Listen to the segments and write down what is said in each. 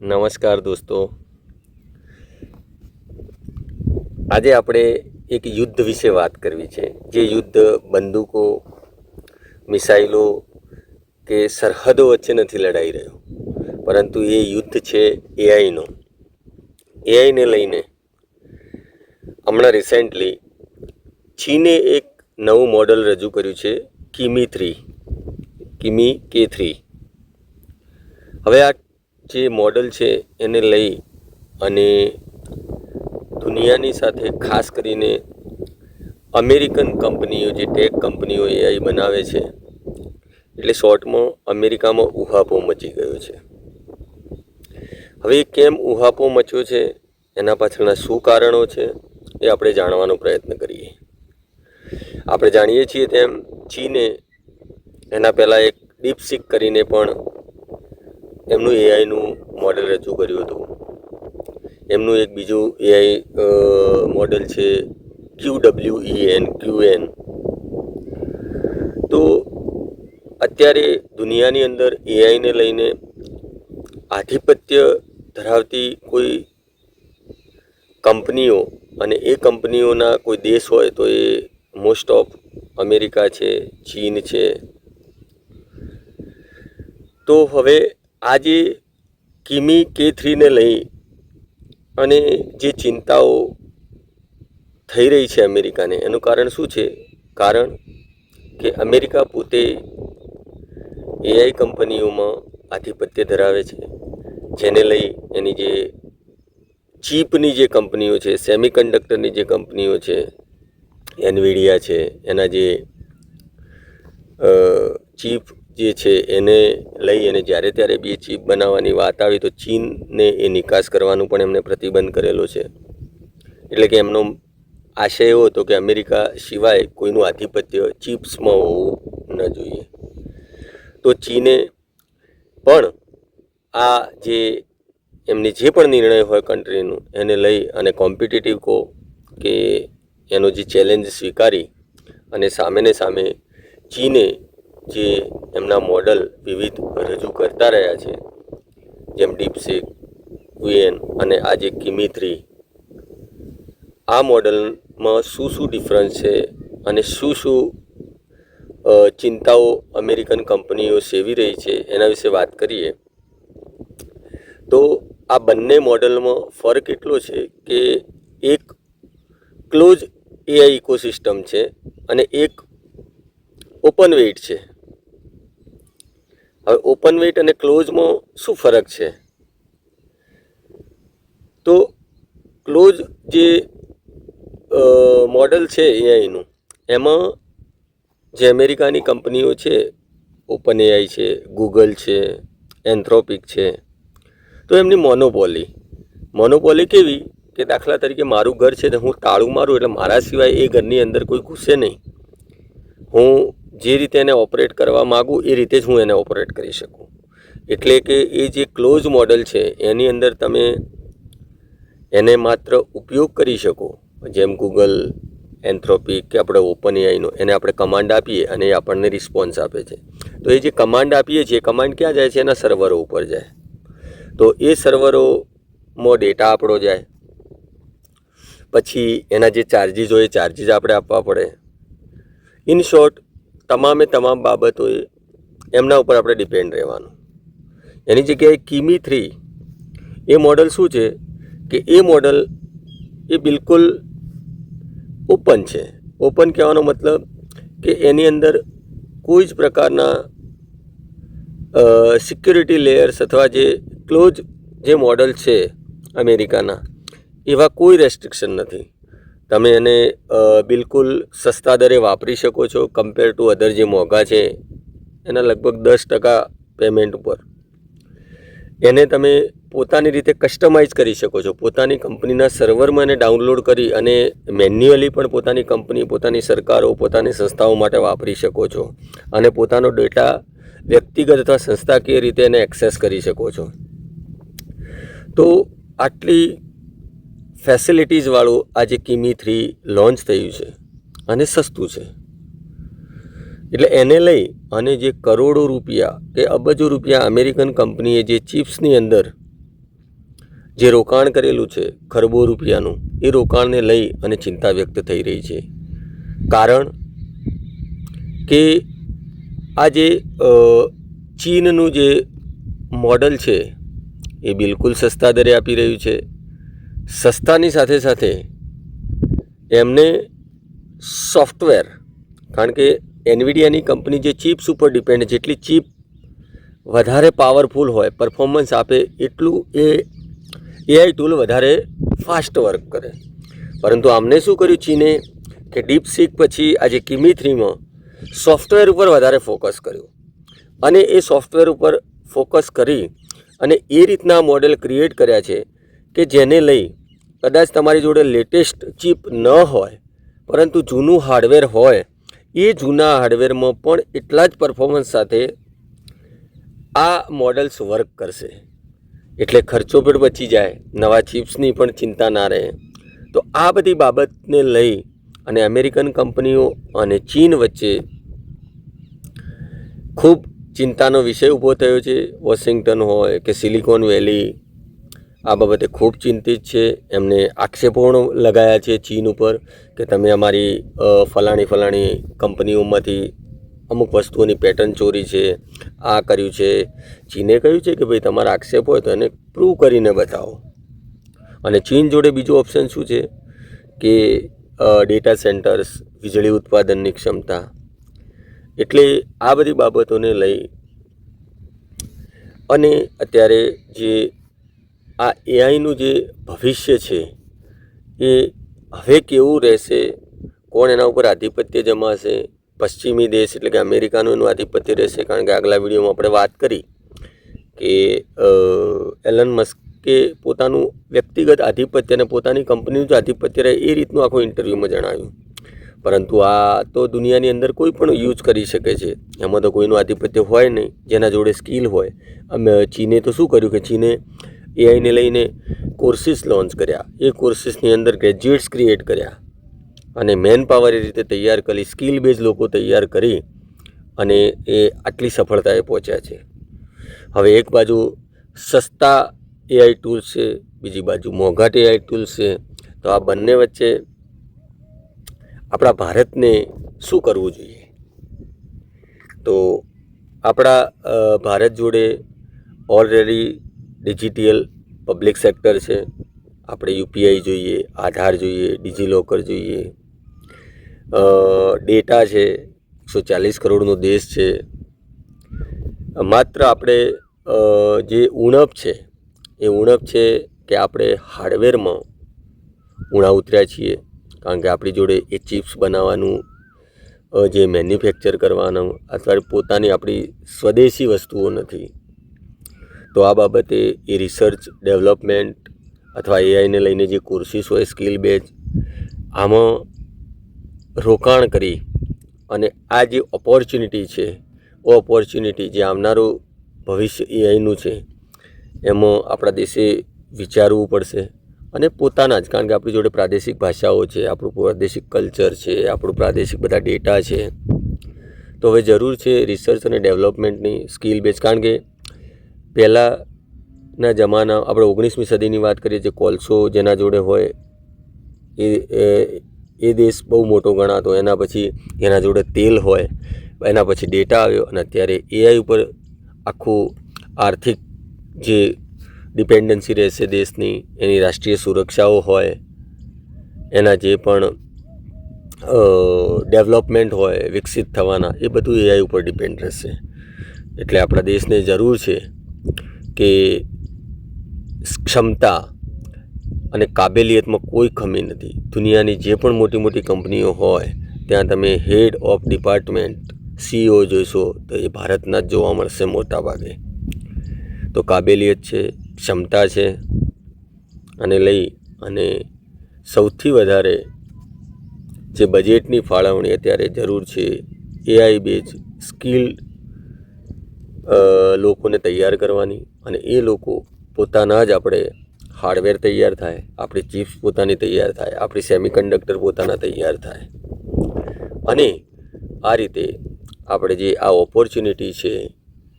નમસ્કાર દોસ્તો, આજે આપણે એક યુદ્ધ વિશે વાત કરવી છે. જે યુદ્ધ બંદૂકો, મિસાઇલો કે સરહદો વચ્ચે નથી લડાઈ રહ્યો, પરંતુ એ યુદ્ધ છે એઆઈનો. એઆઈને લઈને હમણાં રિસેન્ટલી ચીને એક નવું મોડલ રજૂ કર્યું છે, કિમી K3. હવે આ જે મોડલ છે એને લઈ અને દુનિયાની સાથે ખાસ કરીને અમેરિકન કંપનીઓ, જે ટેક કંપનીઓ એઆઈ બનાવે છે, એટલે શોર્ટમાં અમેરિકામાં ઉહાપો મચી ગયો છે. હવે કેમ ઉહાપો મચ્યો છે, એના પાછળના શું કારણો છે, એ આપણે જાણવાનો પ્રયત્ન કરીએ. આપણે જાણીએ છીએ તેમ ચીને એના પહેલાં એક ડીપસીક કરીને પણ એમનું એઆઈનું મોડલ રજૂ કર્યું હતું. એમનું એક બીજું એઆઈ મોડલ છે QWEN. તો અત્યારે દુનિયાની અંદર એઆઈને લઈને આધિપત્ય ધરાવતી કોઈ કંપનીઓ અને એ કંપનીઓના કોઈ દેશ હોય તો એ મોસ્ટ ઓફ અમેરિકા છે, ચીન છે. તો હવે આ જે કિમી K3ને લઈ અને જે ચિંતાઓ થઈ રહી છે અમેરિકાને, એનું કારણ શું છે? કારણ કે અમેરિકા પોતે એઆઈ કંપનીઓમાં આધિપત્ય ધરાવે છે, જેને લઈ એની જે ચીપની જે કંપનીઓ છે, સેમિકન્ડક્ટરની જે કંપનીઓ છે, એનવીડિયા છે, એના જે ચીપ જે છે એને લઈ અને જ્યારે ત્યારે બી ચીપ બનાવવાની વાત આવી તો ચીનને એ નિકાસ કરવાનું પણ એમને પ્રતિબંધ કરેલો છે. એટલે કે એમનો આશય એવો હતો કે અમેરિકા સિવાય કોઈનું આધિપત્ય ચિપ્સમાં હોવું ન જોઈએ. તો ચીને પણ આ જે એમની જે પણ નિર્ણય હોય કન્ટ્રીનું, એને લઈ અને કોમ્પિટિટિવ કે એનો જે ચેલેન્જ સ્વીકારી અને સામેને સામે ચીને જે એમના મોડલ વિવિધ રજૂ કરતા રહ્યા છે, જેમ ડીપસીક, UN અને આજે કિમી 3, આ મોડલમાં શું શું ડિફરન્સ છે અને શું શું ચિંતાઓ અમેરિકન કંપનીઓ સેવી રહી છે, એના વિશે વાત કરીએ. તો આ બંને મોડલમાં ફરક એટલો છે કે એક ક્લોઝ એઆઈ ઇકોસિસ્ટમ છે અને એક ઓપન વેઇટ છે. હવે ઓપન વેઇટ અને ક્લોઝમાં શું ફરક છે? તો ક્લોઝ જે મોડલ છે એઆઈનું, એમાં જે અમેરિકાની કંપનીઓ છે, ઓપન એઆઈ છે, ગૂગલ છે, એન્થ્રોપિક છે, તો એમની મોનોપોલી કેવી કે દાખલા તરીકે મારું ઘર છે તો હું તાળું મારું એટલે મારા સિવાય એ ઘરની અંદર કોઈ ઘૂસે નહીં. હું જે રીતે એને ઓપરેટ કરવા માગું એ રીતે જ હું એને ઓપરેટ કરી શકું. એટલે કે એ જે ક્લોઝ મોડલ છે એની અંદર તમે એને માત્ર ઉપયોગ કરી શકો, જેમ ગૂગલ, એન્થ્રોપિક કે આપણે ઓપન એઆઈનો, એને આપણે કમાન્ડ આપીએ અને એ આપણને રિસ્પોન્સ આપે છે. તો એ જે કમાન્ડ આપીએ છીએ, કમાન્ડ ક્યાં જાય છે? એના સર્વરો ઉપર જાય. તો એ સર્વરોમાં ડેટા આપણો જાય, પછી એના જે ચાર્જીસ હોય એ ચાર્જીસ આપણે આપવા પડે. ઇન શોર્ટ, તમામ બાબતોએ એમના ઉપર આપણે ડિપેન્ડ રહેવાનું. એની જગ્યાએ કિમી 3 એ મોડલ શું છે કે એ મોડલ એ બિલકુલ ઓપન છે. ઓપન કહેવાનો મતલબ કે એની અંદર કોઈ જ પ્રકારના સિક્યુરિટી લેયર્સ અથવા જે ક્લોઝ જે મોડલ છે અમેરિકાના, એવા કોઈ રેસ્ટ્રિક્શન નથી. તમે એને બિલકુલ સસ્તા દરે વાપરી શકો છો કમ્પેર ટુ અધર જે મોંઘા છે એના લગભગ 10% પેમેન્ટ ઉપર. એને તમે પોતાની રીતે કસ્ટમાઇઝ કરી શકો છો. પોતાની કંપનીના સર્વરમાં એને ડાઉનલોડ કરી અને મેન્યુઅલી પણ પોતાની કંપની, પોતાની સરકારો, પોતાની સંસ્થાઓ માટે વાપરી શકો છો અને પોતાનો ડેટા વ્યક્તિગત અથવા સંસ્થાકીય રીતે એને એક્સેસ કરી શકો છો. તો આટલી ફેસિલિટીઝવાળું આજે કિમી 3 લોન્ચ થયું છે અને સસ્તું છે. એટલે એને લઈ અને જે કરોડો રૂપિયા કે અબજો રૂપિયા અમેરિકન કંપનીએ જે ચિપ્સની અંદર જે રોકાણ કરેલું છે ખરબો રૂપિયાનું, એ રોકાણને લઈ અને ચિંતા વ્યક્ત થઈ રહી છે. કારણ કે આ જે ચીનનું જે મોડલ છે એ બિલકુલ સસ્તા દરે આપી રહ્યું છે. સસ્તાની સાથે સાથે એમને સોફ્ટવેર, કારણ કે એનવીડિયાની કંપની જે ચિપ્સ ઉપર ડિપેન્ડ, જેટલી ચિપ વધારે પાવરફુલ હોય, પરફોર્મન્સ આપે, એટલું એ એઆઈ ટૂલ વધારે ફાસ્ટ વર્ક કરે. પરંતુ આમને શું કર્યું ચીને કે ડીપસીક પછી આજે કિમી 3માં સોફ્ટવેર ઉપર વધારે ફોકસ કર્યું અને એ સોફ્ટવેર ઉપર ફોકસ કરી અને એ રીતના મોડેલ ક્રિએટ કર્યા છે કે જેને લઈ કદાચ તમારી જોડે લેટેસ્ટ ચિપ ન હોય પરંતુ જૂનું હાર્ડવેર હોય, એ જૂના હાર્ડવેરમાં પણ એટલા જ પરફોર્મન્સ સાથે આ મોડલ્સ વર્ક કરશે. એટલે ખર્ચો પણ બચી જાય, નવા ચિપ્સની પણ ચિંતા ના રહે. તો આ બધી બાબતને લઈ અને અમેરિકન કંપનીઓ અને ચીન વચ્ચે ખૂબ ચિંતાનો વિષય ઊભો થયો છે. વોશિંગ્ટન હોય કે સિલિકોન વેલી આ બાબતે ખૂબ ચિંતિત છે. એમને આક્ષેપો લગાયા છે ચીન ઉપર કે તમે અમારી ફલાણી કંપનીઓમાંથી અમુક વસ્તુઓની પેટર્ન ચોરી છે, આ કર્યું છે. ચીને કહ્યું છે કે ભાઈ તમારા આક્ષેપ હોય તો એને પ્રૂવ કરીને બતાવો. અને ચીન જોડે બીજું ઓપ્શન શું છે કે ડેટા સેન્ટર્સ, વીજળી ઉત્પાદનની ક્ષમતા. એટલે આ બધી બાબતોને લઈ અને અત્યારે જે આ એઆઈનું જે ભવિષ્ય છે એ હવે કેવું રહેશે, કોણ એના ઉપર આધિપત્ય જમાશે, પશ્ચિમી દેશ એટલે કે અમેરિકાનું એનું આધિપત્ય રહેશે. કારણ કે આગલા વિડીયોમાં આપણે વાત કરી કે એલન મસ્કે પોતાનું વ્યક્તિગત આધિપત્ય અને પોતાની કંપનીનું જે આધિપત્ય રહે એ રીતનું આખું ઇન્ટરવ્યૂમાં જણાવ્યું. પરંતુ આ તો દુનિયાની અંદર કોઈ પણ યુઝ કરી શકે છે, એમાં તો કોઈનું આધિપત્ય હોય નહીં જેના જોડે સ્કિલ હોય. ચીને તો શું કર્યું કે ચીને એઆઈને લઈને કોર્સિસ લોન્ચ કર્યા, એ કોર્સિસની અંદર ગ્રેજ્યુએટ્સ ક્રિએટ કર્યા અને મેન પાવર એ રીતે તૈયાર કરી, સ્કિલ બેઝ લોકો તૈયાર કરી અને એ આટલી સફળતાએ પહોંચ્યા છે. હવે એક બાજુ સસ્તા એઆઈ ટૂલ્સ છે, બીજી બાજુ મોંઘાટ એઆઈ ટૂલ્સ છે. તો આ બંને વચ્ચે આપણા ભારતને શું કરવું જોઈએ? તો આપણા ભારત જોડે ઓલરેડી ડિજિટલ પબ્લિક સેક્ટર છે. આપણે યુપીઆઈ જોઈએ, આધાર જોઈએ, ડિજીલોકર જોઈએ, ડેટા છે, 140 કરોડનો દેશ છે. માત્ર આપણે જે ઉણપ છે એ ઉણપ છે કે આપણે હાર્ડવેરમાં ઉણા ઉતર્યા છીએ. કારણ કે આપણી જોડે એ ચિપ્સ બનાવવાનું, જે મેન્યુફેક્ચર કરવાનું અથવા પોતાની આપણી સ્વદેશી વસ્તુઓ નથી. તો આ બાબતે એ રિસર્ચ ડેવલપમેન્ટ અથવા એઆઈને લઈને જે કોર્સિસ હોય સ્કિલ બેઝ, આમાં રોકાણ કરી અને આ જે ઓપોર્ચ્યુનિટી છે, એ ઓપોર્ચ્યુનિટી જે આવનારું ભવિષ્ય એઆઈનું છે એમાં આપણા દેશે વિચારવું પડશે. અને પોતાના જ, કારણ કે આપણી જોડે પ્રાદેશિક ભાષાઓ છે, આપણું પ્રાદેશિક કલ્ચર છે, આપણું પ્રાદેશિક બધા ડેટા છે. તો હવે જરૂર છે રિસર્ચ અને ડેવલપમેન્ટની, સ્કિલ બેઝ. કારણ કે પહેલાંના જમાના, આપણે 19મી સદીની વાત કરીએ, જે કોલસો જેના જોડે હોય એ દેશ બહુ મોટો ગણાતો. એના પછી એના જોડે તેલ હોય, એના પછી ડેટા આવ્યો અને અત્યારે એઆઈ ઉપર આખું આર્થિક જે ડિપેન્ડન્સી રહેશે દેશની, એની રાષ્ટ્રીય સુરક્ષાઓ હોય, એના જે પણ ડેવલપમેન્ટ હોય વિકસિત થવાના, એ બધું એઆઈ ઉપર ડિપેન્ડ રહેશે. એટલે આપણા દેશને જરૂર છે કે ક્ષમતા અને કાબેલિયતમાં કોઈ કમી નથી. દુનિયાની જે પણ મોટી મોટી કંપનીઓ હોય ત્યાં તમે હેડ ઓફ ડિપાર્ટમેન્ટ, સીઈઓ જોઈશો તો એ ભારતના જ જોવા મળશે મોટા ભાગે. તો કાબેલિયત છે, ક્ષમતા છે, અને લઈ અને સૌથી વધારે જે બજેટની ફાળવણી અત્યારે જરૂર છે એઆઈ બેઝ સ્કિલ લોકોને તૈયાર કરવાની. અને એ લોકો પોતાના જ આપણે હાર્ડવેર તૈયાર થાય, આપણી ચિપ્સ પોતાની તૈયાર થાય, આપણી સેમિકન્ડક્ટર પોતાના તૈયાર થાય. અને આ રીતે આપણે જે આ ઓપોર્ચ્યુનિટી છે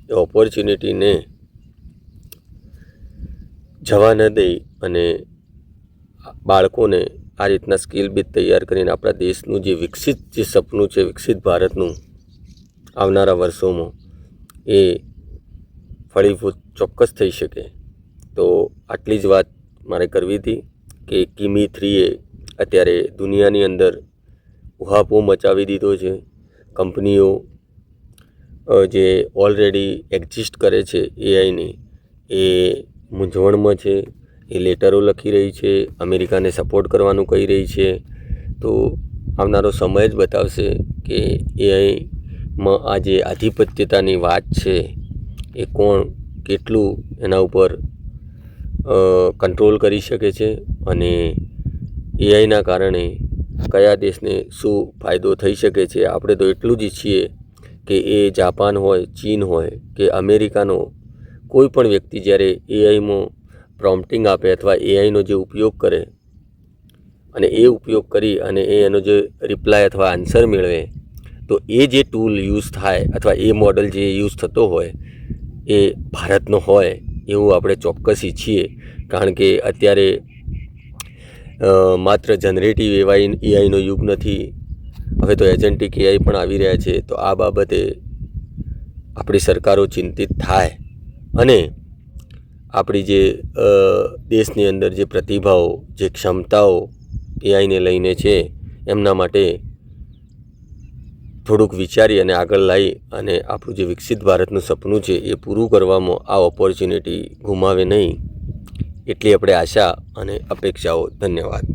એ ઓપોર્ચ્યુનિટીને જવા ન દઈ અને બાળકોને આ રીતના સ્કિલ બેઝ તૈયાર કરીને આપણા દેશનું જે વિકસિત જે સપનું છે વિકસિત ભારતનું આવનારા વર્ષોમાં એ ફળીભૂત ચોક્કસ થઈ શકે. તો આટલી જ વાત મારે કરવી હતી કે કિમી 3એ અત્યારે દુનિયાની અંદર ઉહાપો મચાવી દીધો છે. કંપનીઓ જે ઓલરેડી એક્ઝિસ્ટ કરે છે એઆઈની એ મૂંઝવણમાં છે. એ લેટરો લખી રહી છે, અમેરિકાને સપોર્ટ કરવાનું કહી રહી છે. તો આવનારો સમય જ બતાવશે કે એઆઈમાં આ જે આધિપત્યતાની વાત છે એ કોણ કેટલું એના ઉપર કંટ્રોલ કરી શકે છે અને એઆઈના કારણે કયા દેશને શું ફાયદો થઈ શકે છે. આપણે તો એટલું જ ઈચ્છીએ કે એ જાપાન હોય, ચીન હોય કે અમેરિકાનો કોઈ પણ વ્યક્તિ જ્યારે એઆઈમાં પ્રોમ્પ્ટિંગ આપે અથવા એઆઈનો જે ઉપયોગ કરે અને એ ઉપયોગ કરી અને એનો જે રિપ્લાય અથવા આન્સર મેળવે તો એ જે ટૂલ યુઝ થાય અથવા એ મોડલ જે યુઝ થતો હોય એ ભારતનો હોય એવું આપણે ચોક્કસ ઈચ્છીએ. કારણ કે અત્યારે માત્ર જનરેટિવ એઆઈનો યુગ નથી, હવે તો એજન્ટિક એઆઈ પણ આવી રહ્યા છે. તો આ બાબતે આપણી સરકારો ચિંતિત થાય અને આપણી જે દેશની અંદર જે પ્રતિભાઓ, જે ક્ષમતાઓ એઆઈને લઈને છે એમના માટે થોડુંક વિચારી અને આગળ લાવી અને આપણું જે વિકસિત ભારતનું સપનું છે એ પૂરું કરવામાં આ ઓપોર્ચ્યુનિટી ગુમાવે નહીં એટલી આપણે આશા અને અપેક્ષાઓ. ધન્યવાદ.